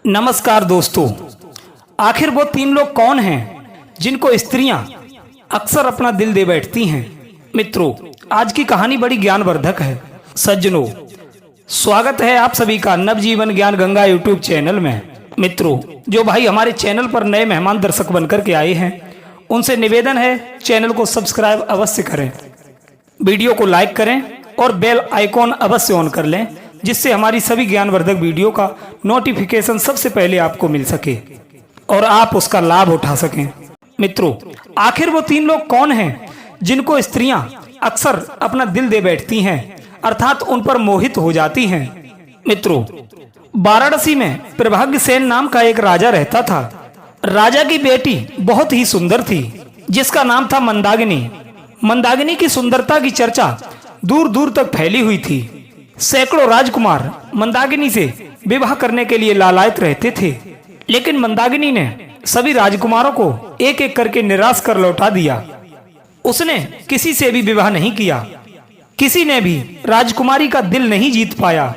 नमस्कार दोस्तों। आखिर वो तीन लोग कौन हैं जिनको स्त्रियां अक्सर अपना दिल दे बैठती हैं? मित्रों, आज की कहानी बड़ी ज्ञानवर्धक है। सज्जनों, स्वागत है आप सभी का नवजीवन ज्ञान गंगा यूट्यूब चैनल में। मित्रों, जो भाई हमारे चैनल पर नए मेहमान दर्शक बनकर के आए हैं, उनसे निवेदन है चैनल को सब्सक्राइब अवश्य करें, वीडियो को लाइक करें और बेल आइकॉन अवश्य ऑन कर लें, जिससे हमारी सभी ज्ञानवर्धक वीडियो का नोटिफिकेशन सबसे पहले आपको मिल सके और आप उसका लाभ उठा सकें। मित्रों, आखिर वो तीन लोग कौन हैं जिनको स्त्रियां अक्सर अपना दिल दे बैठती हैं, अर्थात उन पर मोहित हो जाती हैं? मित्रों, वाराणसी में प्रभाग्यसेन नाम का एक राजा रहता था। राजा की बेटी बहुत ही सुंदर थी, जिसका नाम था मंदाकिनी। मंदाकिनी की सुंदरता की चर्चा दूर दूर तक फैली हुई थी। सैकड़ों राजकुमार मंदाकिनी से विवाह करने के लिए लालायित रहते थे, लेकिन मंदाकिनी ने सभी राजकुमारों को एक एक करके निराश कर लौटा दिया। उसने किसी से भी विवाह नहीं किया, किसी ने भी राजकुमारी का दिल नहीं जीत पाया।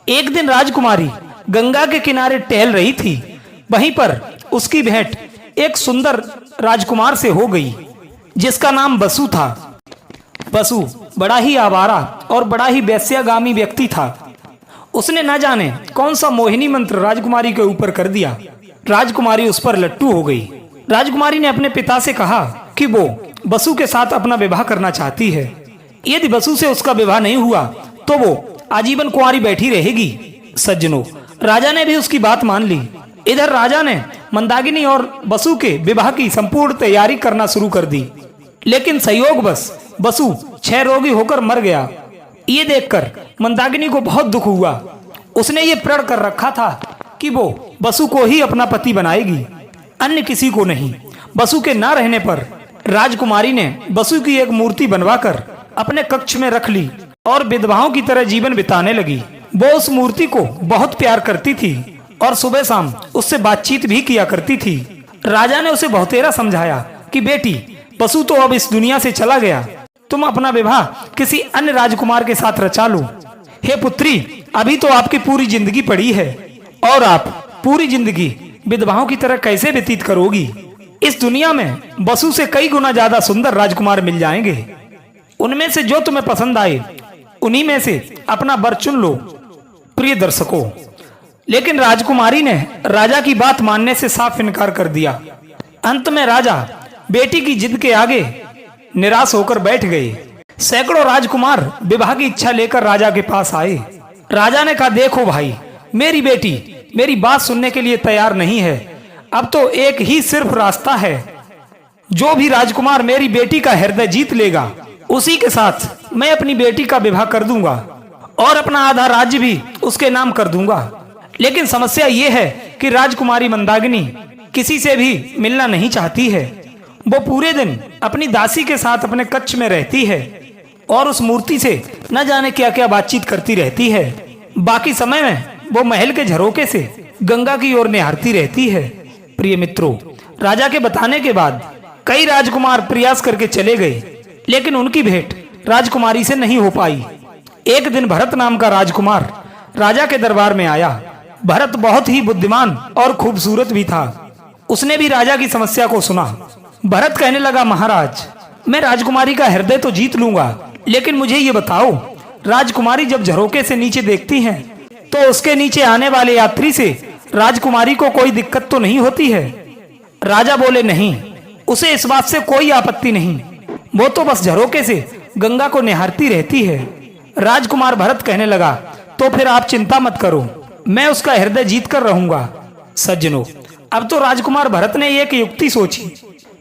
एक दिन राजकुमारी गंगा के किनारे टहल रही थी। वहीं पर उसकी भेंट एक सुंदर राजकुमार से हो गई, जिसका नाम बसु था। बसु बड़ा ही आवारा और बड़ा ही वेश्यागामी व्यक्ति था। उसने न जाने कौन सा मोहिनी मंत्र राजकुमारी के ऊपर कर दिया। राजकुमारी उस पर लट्टू हो गई। राजकुमारी ने अपने पिता से कहा कि वो बसु के साथ अपना विवाह करना चाहती है। यदि बसु से उसका विवाह नहीं हुआ तो वो आजीवन कुंवारी बैठी रहेगी। सज्जनों, राजा ने भी उसकी बात मान ली। इधर राजा ने मंदाकिनी और बसु के विवाह की संपूर्ण तैयारी करना शुरू कर दी, लेकिन संयोगवश बसु क्षय रोगी होकर मर गया। ये देखकर मंदाकिनी को बहुत दुख हुआ। उसने ये प्रण कर रखा था कि वो बसु को ही अपना पति बनाएगी, अन्य किसी को नहीं। बसु के ना रहने पर राजकुमारी ने बसु की एक मूर्ति बनवाकर अपने कक्ष में रख ली और विधवाओं की तरह जीवन बिताने लगी। वो उस मूर्ति को बहुत प्यार करती थी और सुबह शाम उससे बातचीत भी किया करती थी। राजा ने उसे बहुतेरा समझाया कि बेटी, बसु तो अब इस दुनिया से चला गया, तुम अपना विवाह किसी अन्य राजकुमार के साथ रचा लो। हे पुत्री, अभी तो आपकी पूरी जिंदगी पड़ी है और आप पूरी जिंदगी विधवाओं की तरह कैसे व्यतीत करोगी? इस दुनिया में बसु से कई गुना ज्यादा सुंदर राजकुमार मिल जाएंगे। उनमें से जो तुम्हें पसंद आए उन्हीं में से अपना वर चुन लो। प्रिय दर्शकों, लेकिन राजकुमारी ने राजा की बात मानने से साफ इनकार कर दिया। अंत में राजा बेटी की जिद के आगे निराश होकर बैठ गए। सैकड़ों राजकुमार विवाह की इच्छा लेकर राजा के पास आए। राजा ने कहा, देखो भाई, मेरी बेटी मेरी बात सुनने के लिए तैयार नहीं है। अब तो एक ही सिर्फ रास्ता है। जो भी राजकुमार मेरी बेटी का हृदय जीत लेगा, उसी के साथ मैं अपनी बेटी का विवाह कर दूंगा और अपना आधा राज्य भी उसके नाम कर दूंगा। लेकिन समस्या ये है कि राजकुमारी मंदाकिनी किसी से भी मिलना नहीं चाहती है। वो पूरे दिन अपनी दासी के साथ अपने कक्ष में रहती है और उस मूर्ति से न जाने क्या क्या बातचीत करती रहती है। बाकी समय में वो महल के झरोके से गंगा की ओर निहारती रहती है। प्रिय मित्रों, राजा के बताने के बाद कई राजकुमार प्रयास करके चले गए, लेकिन उनकी भेंट राजकुमारी से नहीं हो पाई। एक दिन भरत नाम का राजकुमार राजा के दरबार में आया। भरत बहुत ही बुद्धिमान और खूबसूरत भी था। उसने भी राजा की समस्या को सुना। भरत कहने लगा, महाराज, मैं राजकुमारी का हृदय तो जीत लूंगा, लेकिन मुझे ये बताओ, राजकुमारी जब झरोके से नीचे देखती हैं, तो उसके नीचे आने वाले यात्री से राजकुमारी को कोई दिक्कत तो नहीं होती है? राजा बोले, नहीं, उसे इस बात से कोई आपत्ति नहीं। वो तो बस झरोके से गंगा को निहारती रहती है। राजकुमार भरत कहने लगा, तो फिर आप चिंता मत करो, मैं उसका हृदय जीत कर रहूंगा। सज्जनों, अब तो राजकुमार भरत ने एक युक्ति सोची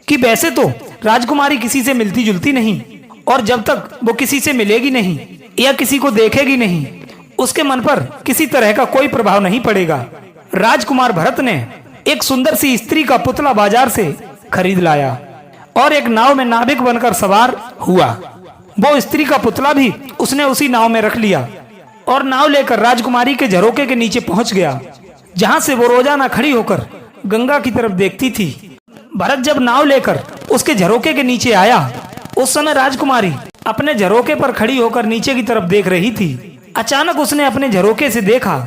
कि वैसे तो राजकुमारी किसी से मिलती जुलती नहीं, और जब तक वो किसी से मिलेगी नहीं या किसी को देखेगी नहीं, उसके मन पर किसी तरह का कोई प्रभाव नहीं पड़ेगा। राजकुमार भरत ने एक सुंदर सी स्त्री का पुतला बाजार से खरीद लाया और एक नाव में नाविक बनकर सवार हुआ। वो स्त्री का पुतला भी उसने उसी नाव में रख लिया और नाव लेकर राजकुमारी के झरोके के नीचे पहुंच गया, जहां से वो रोजाना खड़ी होकर गंगा की तरफ देखती थी। भरत जब नाव लेकर उसके झरोके के नीचे आया, उस समय राजकुमारी अपने झरोके पर खड़ी होकर नीचे की तरफ देख रही थी। अचानक उसने अपने झरोके से देखा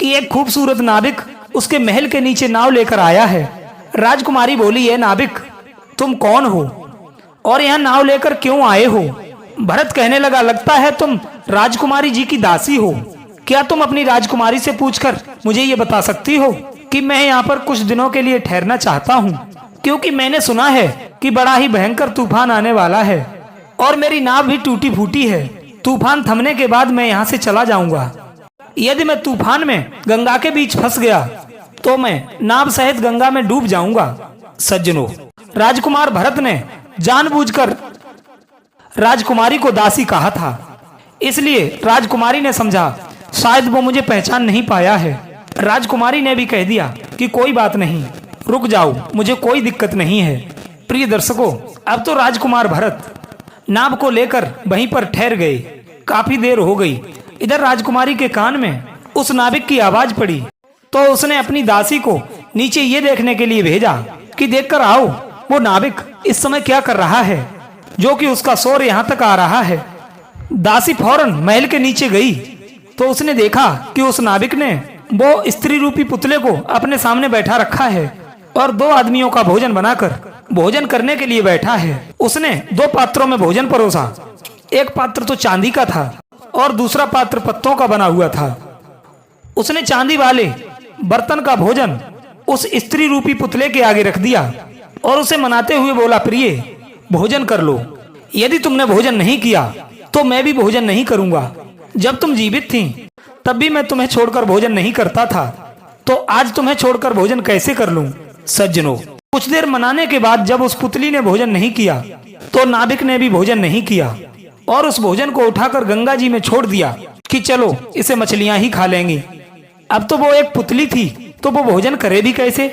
कि एक खूबसूरत नाविक उसके महल के नीचे नाव लेकर आया है। राजकुमारी बोली, है नाविक, तुम कौन हो और यहाँ नाव लेकर क्यों आए हो? भरत कहने लगा, लगता है तुम राजकुमारी जी की दासी हो। क्या तुम अपनी राजकुमारी से पूछकर मुझे ये बता सकती हो कि मैं यहाँ पर कुछ दिनों के लिए ठहरना चाहता हूँ, क्योंकि मैंने सुना है कि बड़ा ही भयंकर तूफान आने वाला है और मेरी नाव भी टूटी फूटी है। तूफान थमने के बाद मैं यहाँ से चला जाऊंगा। यदि मैं तूफान में गंगा के बीच फंस गया तो मैं नाव सहित गंगा में डूब जाऊंगा। सज्जनों, राजकुमार भरत ने जानबूझकर राजकुमारी को दासी कहा था, इसलिए राजकुमारी ने समझा शायद वो मुझे पहचान नहीं पाया है। राजकुमारी ने भी कह दिया कि कोई बात नहीं, रुक जाओ, मुझे कोई दिक्कत नहीं है। प्रिय दर्शकों, अब तो राजकुमार भरत नाव को लेकर वहीं पर ठहर गए। काफी देर हो गई। इधर राजकुमारी के कान में उस नाविक की आवाज पड़ी तो उसने अपनी दासी को नीचे ये देखने के लिए भेजा कि देखकर आओ वो नाविक इस समय क्या कर रहा है, जो कि उसका शोर यहाँ तक आ रहा है। दासी फौरन महल के नीचे गई तो उसने देखा कि उस नाविक ने वो स्त्री रूपी पुतले को अपने सामने बैठा रखा है और 2 आदमियों का भोजन बनाकर भोजन करने के लिए बैठा है। उसने 2 पात्रों में भोजन परोसा। एक पात्र तो चांदी का था और दूसरा पात्र पत्तों का बना हुआ था। उसने चांदी वाले बर्तन का भोजन उस स्त्री रूपी पुतले के आगे रख दिया और उसे मनाते हुए बोला, प्रिय, भोजन कर लो। यदि तुमने भोजन नहीं किया तो मैं भी भोजन नहीं करूंगा। जब तुम जीवित थी तब भी मैं तुम्हें छोड़कर भोजन नहीं करता था, तो आज तुम्हें छोड़कर भोजन कैसे कर लूं? सज्जनों, कुछ देर मनाने के बाद जब उस पुतली ने भोजन नहीं किया तो नाविक ने भी भोजन नहीं किया और उस भोजन को उठाकर गंगा जी में छोड़ दिया कि चलो इसे मछलियां ही खा लेंगी। अब तो वो एक पुतली थी तो वो भोजन करे भी कैसे?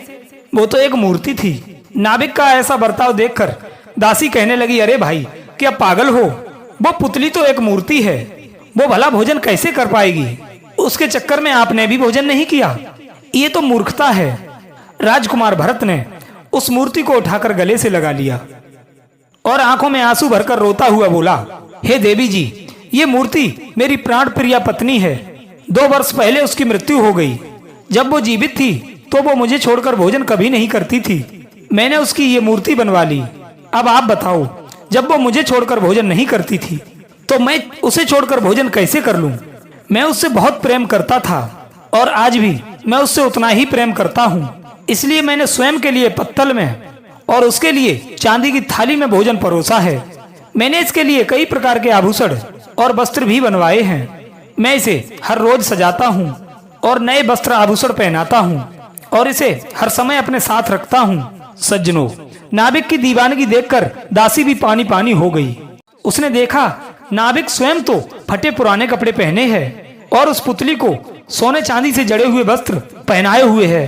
वो तो एक मूर्ति थी। नाविक का ऐसा बर्ताव देखकर दासी कहने लगी, अरे भाई, क्या पागल हो? वो पुतली तो एक मूर्ति है, वो भला भोजन कैसे कर पाएगी? उसके चक्कर में आपने भी भोजन नहीं किया, ये तो मूर्खता है। राजकुमार भरत ने उस मूर्ति को उठाकर गले से लगा लिया और आंखों में आंसू भरकर रोता हुआ बोला, हे देवी जी, ये मूर्ति मेरी प्राण प्रिया पत्नी है। 2 वर्ष पहले उसकी मृत्यु हो गई। जब वो जीवित थी तो वो मुझे छोड़कर भोजन कभी नहीं करती थी। मैंने उसकी ये मूर्ति बनवा ली। अब आप बताओ, जब वो मुझे छोड़कर भोजन नहीं करती थी तो मैं उसे छोड़कर भोजन कैसे कर लूं? मैं उससे बहुत प्रेम करता था और आज भी मैं उससे उतना ही प्रेम करता हूँ। इसलिए मैंने स्वयं के लिए पत्तल में और उसके लिए चांदी की थाली में भोजन परोसा है। मैंने इसके लिए कई प्रकार के आभूषण और वस्त्र भी बनवाए हैं। मैं इसे हर रोज सजाता हूँ और नए वस्त्र आभूषण पहनाता हूँ और इसे हर समय अपने साथ रखता हूँ। सज्जनों, नाविक की दीवानगी देखकर दासी भी पानी पानी हो गई। उसने देखा नाविक स्वयं तो फटे पुराने कपड़े पहने हैं और उस पुतली को सोने चांदी से जड़े हुए वस्त्र पहनाए हुए है।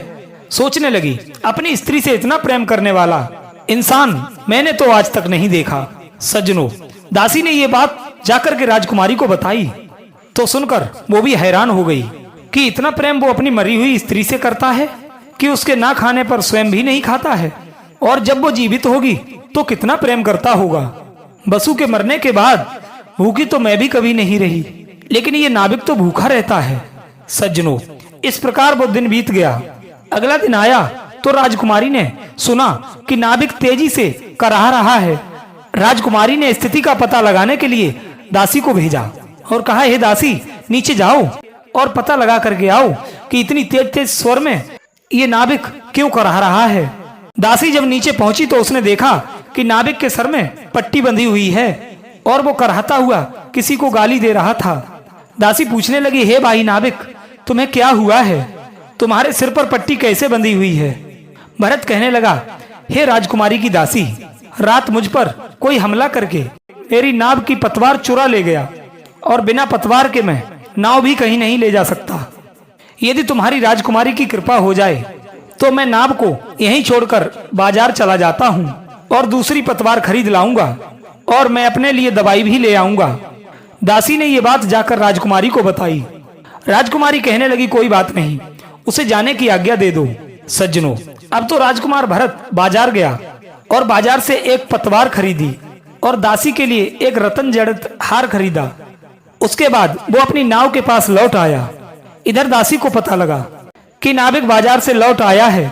सोचने लगी, अपनी स्त्री से इतना प्रेम करने वाला इंसान मैंने तो आज तक नहीं देखा। सज्जनों, दासी ने ये बात जाकर के राजकुमारी को बताई तो सुनकर वो भी हैरान हो गई कि इतना प्रेम वो अपनी मरी हुई स्त्री से करता है कि उसके ना खाने पर स्वयं भी नहीं खाता है, और जब वो जीवित होगी तो कितना प्रेम करता होगा। बसु के मरने के बाद भूखी तो मैं भी कभी नहीं रही, लेकिन ये नाविक तो भूखा रहता है। सज्जनों, इस प्रकार वो दिन बीत गया। अगला दिन आया तो राजकुमारी ने सुना कि नाविक तेजी से कराह रहा है। राजकुमारी ने स्थिति का पता लगाने के लिए दासी को भेजा और कहा, हे दासी, नीचे जाओ और पता लगा करके आओ कि इतनी तेज तेज स्वर में ये नाविक क्यों कराह रहा है। दासी जब नीचे पहुंची तो उसने देखा कि नाविक के सर में पट्टी बंधी हुई है और वो कराहता हुआ किसी को गाली दे रहा था। दासी पूछने लगी, हे भाई नाविक, तुम्हें क्या हुआ है? तुम्हारे सिर पर पट्टी कैसे बंधी हुई है? भरत कहने लगा, हे राजकुमारी की दासी, रात मुझ पर कोई हमला करके मेरी नाव की पतवार चुरा ले गया और बिना पतवार के मैं नाव भी कहीं नहीं ले जा सकता। यदि तुम्हारी राजकुमारी की कृपा हो जाए तो मैं नाव को यहीं छोड़कर बाजार चला जाता हूँ और दूसरी पतवार खरीद लाऊंगा और मैं अपने लिए दवाई भी ले आऊंगा। दासी ने ये बात जाकर राजकुमारी को बताई। राजकुमारी कहने लगी, कोई बात नहीं, उसे जाने की आज्ञा दे दो। सज्जनों, अब तो राजकुमार भरत बाजार गया और बाजार से एक पतवार खरीदी और दासी के लिए एक रतन जड़ित हार खरीदा। उसके बाद वो अपनी नाव के पास लौट आया। इधर दासी को पता लगा कि नाविक बाजार से लौट आया है,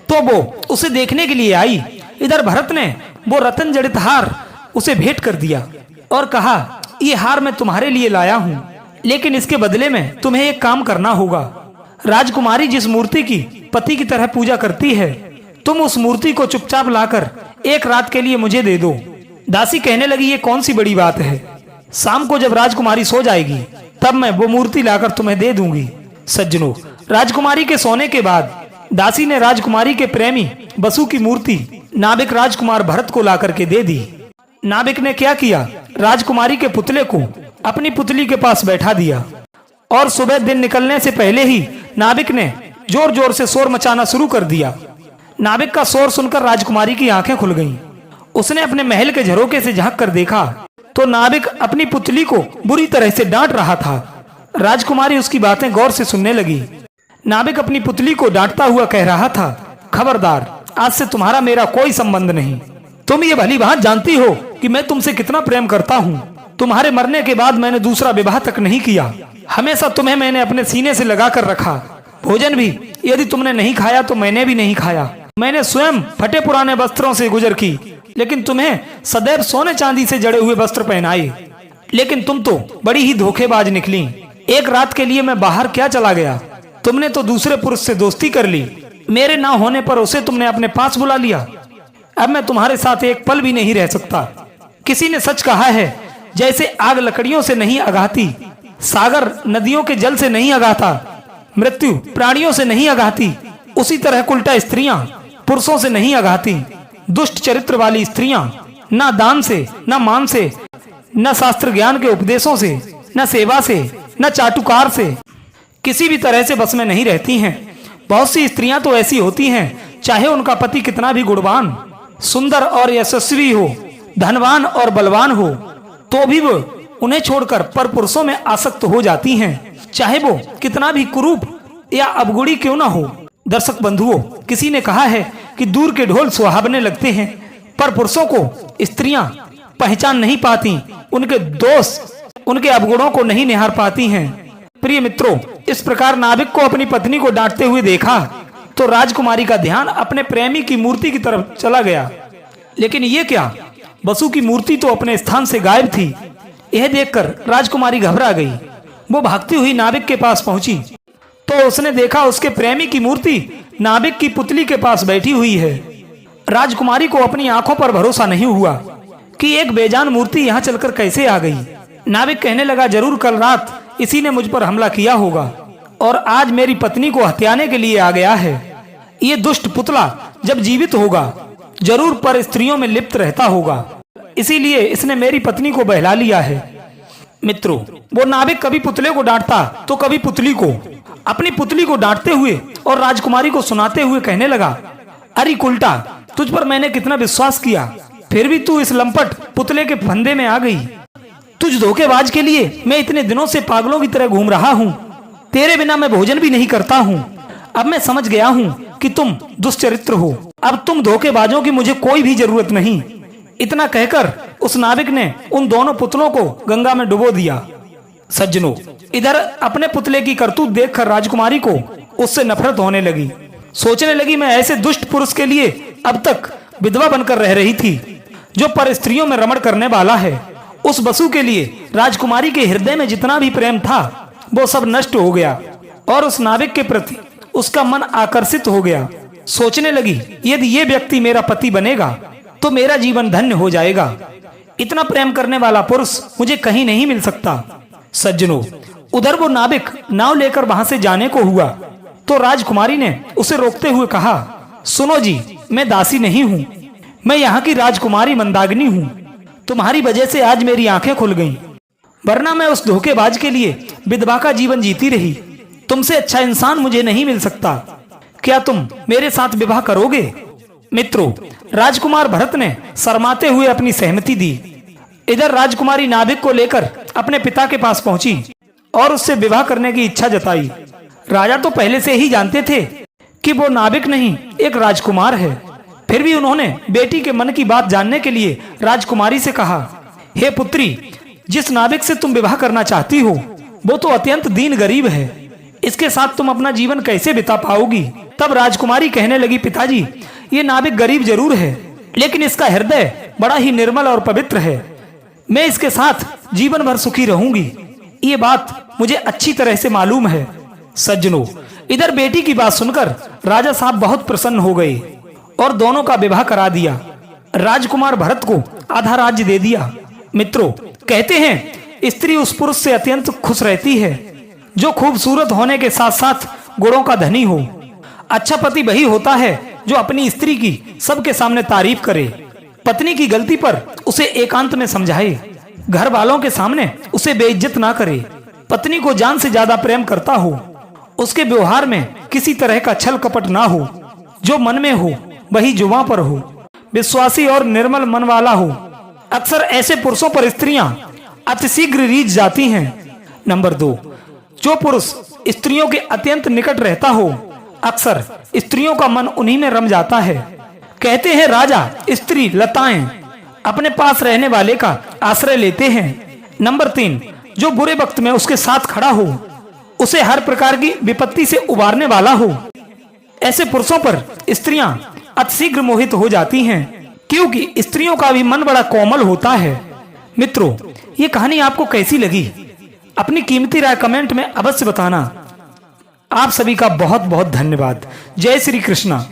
तो वो उसे देखने के लिए आई। इधर भरत ने वो रतन जड़ित हार उसे भेंट कर दिया और कहा, ये हार मैं तुम्हारे लिए लाया हूँ, लेकिन इसके बदले में तुम्हें एक काम करना होगा। राजकुमारी जिस मूर्ति की पति की तरह पूजा करती है, तुम उस मूर्ति को चुपचाप लाकर एक रात के लिए मुझे दे दो। दासी कहने लगी, ये कौन सी बड़ी बात है, शाम को जब राजकुमारी सो जाएगी तब मैं वो मूर्ति लाकर तुम्हें दे दूंगी। सज्जनों, राजकुमारी के सोने के बाद दासी ने राजकुमारी के प्रेमी बसु की मूर्ति नाविक राजकुमार भरत को लाकर के दे दी। नाविक ने क्या किया, राजकुमारी के पुतले को अपनी पुतली के पास बैठा दिया और सुबह दिन निकलने से पहले ही नाविक ने जोर जोर से शोर मचाना शुरू कर दिया। नाविक का शोर सुनकर राजकुमारी की आंखें खुल गईं। उसने अपने महल के झरोके से झांक कर देखा तो नाविक अपनी पुतली को बुरी तरह से डांट रहा था। राजकुमारी उसकी बातें गौर से सुनने लगी। नाविक अपनी पुतली को डांटता हुआ कह रहा था, खबरदार, आज से तुम्हारा मेरा कोई संबंध नहीं। तुम ये भली भांति जानती हो कि मैं तुमसे कितना प्रेम करता हूँ। तुम्हारे मरने के बाद मैंने दूसरा विवाह तक नहीं किया। हमेशा तुम्हें मैंने अपने सीने से लगा कर रखा। भोजन भी यदि तुमने नहीं खाया तो मैंने भी नहीं खाया। मैंने स्वयं फटे पुराने वस्त्रों से गुजर की, लेकिन तुम्हें सदैव सोने चांदी से जड़े हुए वस्त्र पहनाए। लेकिन तुम तो बड़ी ही धोखेबाज निकली। एक रात के लिए मैं बाहर क्या चला गया, तुमने तो दूसरे पुरुष से दोस्ती कर ली। मेरे ना होने पर उसे तुमने अपने पास बुला लिया। अब मैं तुम्हारे साथ एक पल भी नहीं रह सकता। किसी ने सच कहा है, जैसे आग लकड़ियों से नहीं अगाती, सागर नदियों के जल से नहीं अगाता, मृत्यु प्राणियों से नहीं अगाती, उसी तरह उल्टा स्त्रियां पुरुषों से नहीं अगाती। दुष्ट चरित्र वाली स्त्रियां न दान से, न मान से, न शास्त्र ज्ञान के उपदेशों से, न सेवा से, न चाटुकार से किसी भी तरह से बस में नहीं रहती हैं। बहुत सी स्त्रियां तो ऐसी होती हैं, चाहे उनका पति कितना भी गुणवान, सुंदर और यशस्वी हो, धनवान और बलवान हो, तो भी वो उन्हें छोड़कर पर पुरुषों में आसक्त हो जाती हैं, चाहे वो कितना भी कुरूप या अवगुणी क्यों ना हो। दर्शक बंधुओं, किसी ने कहा है कि दूर के ढोल सुहावने लगते हैं, पर पुरुषों को स्त्रियां पहचान नहीं पाती, उनके दोष, उनके अवगुणों को नहीं निहार पाती हैं। प्रिय मित्रों, इस प्रकार नाविक को अपनी पत्नी को डांटते हुए देखा तो राजकुमारी का ध्यान अपने प्रेमी की मूर्ति की तरफ चला गया। लेकिन ये क्या, बसु की मूर्ति तो अपने स्थान से गायब थी। यह देखकर राजकुमारी घबरा गई। वो भागती हुई नाविक के पास पहुंची तो उसने देखा उसके प्रेमी की मूर्ति नाविक की पुतली के पास बैठी हुई है। राजकुमारी को अपनी आंखों पर भरोसा नहीं हुआ कि एक बेजान मूर्ति यहाँ चलकर कैसे आ गई। नाविक कहने लगा, जरूर कल रात इसी ने मुझ पर हमला किया होगा और आज मेरी पत्नी को हत्याने के लिए आ गया है। ये दुष्ट पुतला जब जीवित होगा जरूर पर स्त्रियों में लिप्त रहता होगा, इसीलिए इसने मेरी पत्नी को बहला लिया है। मित्रों, वो नाविक कभी पुतले को डांटता तो कभी पुतली को। अपनी पुतली को डांटते हुए और राजकुमारी को सुनाते हुए कहने लगा, अरे उल्टा, तुझ पर मैंने कितना विश्वास किया, फिर भी तू इस लंपट पुतले के फंदे में आ गई। तुझ धोखेबाज के लिए मैं इतने दिनों से पागलों की तरह घूम रहा हूँ। तेरे बिना मैं भोजन भी नहीं करता हूँ। अब मैं समझ गया हूँ कि तुम दुष्चरित्र हो। अब तुम धोखेबाजों की मुझे कोई भी जरूरत नहीं। इतना कहकर उस नाविक ने उन दोनों पुतलों को गंगा में डुबो दिया। सज्जनों, इधर अपने पुतले की करतूत देखकर राजकुमारी को उससे नफरत होने लगी। सोचने लगी, मैं ऐसे दुष्ट पुरुष के लिए अब तक विधवा बनकर रह रही थी जो पर स्त्रियों में रमण करने वाला है। उस बसु के लिए राजकुमारी के हृदय में जितना भी प्रेम था वो सब नष्ट हो गया और उस नाविक के प्रति उसका मन आकर्षित हो गया। सोचने लगी, यदि ये व्यक्ति मेरा पति बनेगा तो मेरा जीवन धन्य हो जाएगा। इतना प्रेम करने वाला पुरुष मुझे कहीं नहीं मिल सकता। सज्जनों, उधर वो नाविक नाव लेकर वहां से जाने को हुआ तो राजकुमारी ने उसे रोकते हुए कहा, सुनो जी, मैं दासी नहीं हूँ, मैं यहाँ की राजकुमारी मंदाकिनी हूँ। तुम्हारी वजह से आज मेरी आंखें खुल गईं, वरना मैं उस धोखेबाज के लिए विधवा का जीवन जीती रही। तुमसे अच्छा इंसान मुझे नहीं मिल सकता। क्या तुम मेरे साथ विवाह करोगे? मित्रों, राजकुमार भरत ने शर्माते हुए अपनी सहमति दी। इधर राजकुमारी नाविक को लेकर अपने पिता के पास पहुंची और उससे विवाह करने की इच्छा जताई। राजा तो पहले से ही जानते थे कि वो नाविक नहीं, एक राजकुमार है। फिर भी उन्होंने बेटी के मन की बात जानने के लिए राजकुमारी से कहा, हे पुत्री, जिस नाविक से तुम विवाह करना चाहती हो वो तो अत्यंत दीन गरीब है। इसके साथ तुम अपना जीवन कैसे बिता पाओगी? तब राजकुमारी कहने लगी, पिताजी, ये नाविक गरीब जरूर है, लेकिन इसका हृदय बड़ा ही निर्मल और पवित्र है। मैं इसके साथ जीवन भर सुखी रहूंगी, ये बात मुझे अच्छी तरह से मालूम है। सज्जनों, इधर बेटी की बात सुनकर राजा साहब बहुत प्रसन्न हो गए और दोनों का विवाह करा दिया। राजकुमार भरत को आधा राज्य दे दिया। मित्रों, कहते हैं स्त्री उस पुरुष से अत्यंत खुश रहती है जो खूबसूरत होने के साथ साथ गुणों का धनी हो। अच्छा पति वही होता है जो अपनी स्त्री की सबके सामने तारीफ करे, पत्नी की गलती पर उसे एकांत में समझाए, घर वालों के सामने उसे बेइज्जत ना करे, पत्नी को जान से ज्यादा प्रेम करता हो, उसके व्यवहार में किसी तरह का छल कपट ना हो, जो मन में हो वही जुबां पर हो, विश्वासी और निर्मल मन वाला हो। अक्सर ऐसे पुरुषों पर स्त्रियां अतिशीघ्र रीझ जाती हैं। नंबर 2, जो पुरुष स्त्रियों के अत्यंत निकट रहता हो, अक्सर स्त्रियों का मन उन्हीं में रम जाता है। कहते हैं राजा स्त्री लताएं अपने पास रहने वाले का आश्रय लेते हैं। नंबर 3, जो बुरे वक्त में उसके साथ खड़ा हो, उसे हर प्रकार की विपत्ति से उबारने वाला हो। ऐसे पुरुषों पर स्त्रियां अतिशीघ्र मोहित हो जाती हैं, क्योंकि स्त्रियों का भी मन बड़ा कोमल होता है। मित्रों, ये कहानी आपको कैसी लगी? अपनी कीमती राय कमेंट में अवश्य बताना। आप सभी का बहुत बहुत धन्यवाद। जय श्री कृष्णा।